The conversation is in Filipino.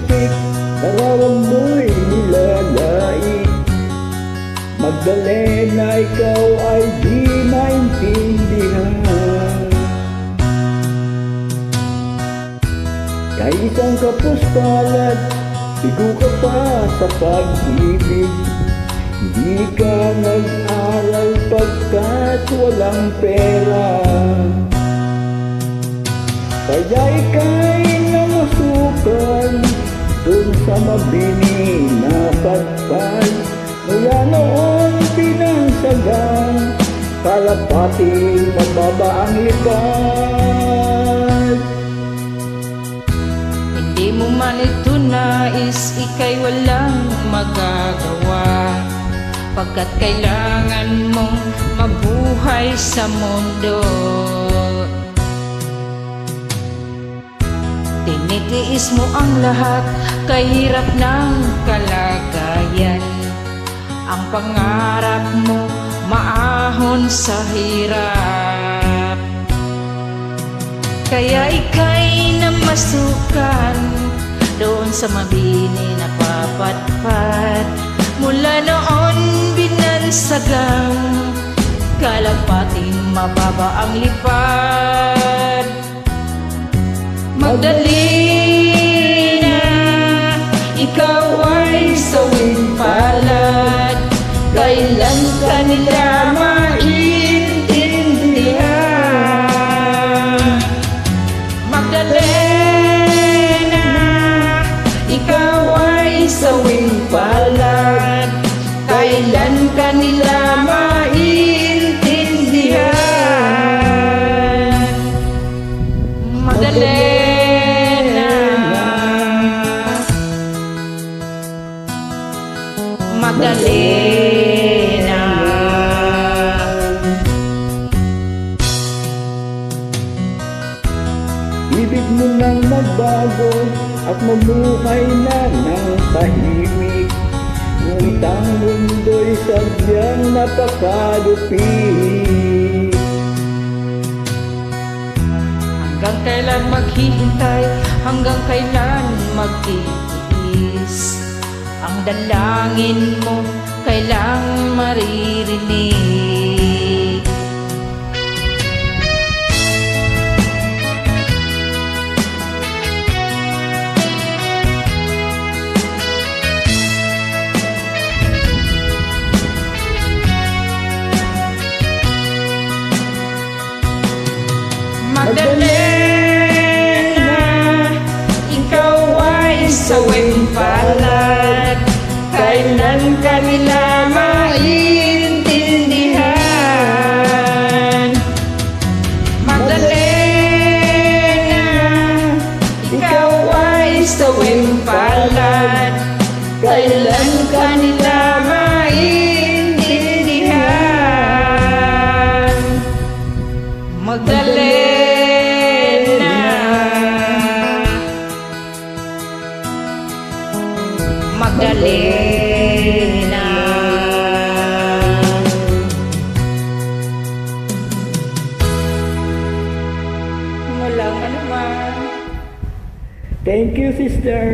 putik, larawan mo'y nilalait. Magdalena, ikaw ay di maintindihan. Kay isang kapos palad, bigo ka pa sa pag-ibig. Di ka nag-aral pagkat walang pera. Kaya ika'y namasukan dun sa mabini na padpad. Mula noon pinansagan, kalapating mababa ang lipad. Hindi mo man ito nais, ika'y walang magagawa, pagkat kailangan mong mabuhay sa mundo. Tinitiis mo ang lahat, kahirap ng kalagayan. Ang pangarap mo maahon sa hirap. Kaya ika'y namasukan doon sa mabini na papatpat. Mula noon binansagang, kalapating mababa ang lipad. Magdalena, ikaw ay sawing palad. Kailan ka nila maintindihan? Magdalena, ikaw ay sawing palad. Kailan ka nila maintindihan? Magdalena, Magdalena. Ibig mo nang magbago at mamuhay na ng tahimik. Ngunit ang mundo'y sadyang napakalupit. Hanggang kailan maghihintay, hanggang kailan magtitiis? Ang dalangin mo kailang maririnig. Magdalena, ikaw ay sawing palad. Kailan ka nila maintindihan? Magdalena, ikaw ay sawing palad. Kailan ka nila maintindihan? Magdalena, Magdalena. Walang anuman. Thank you, sister.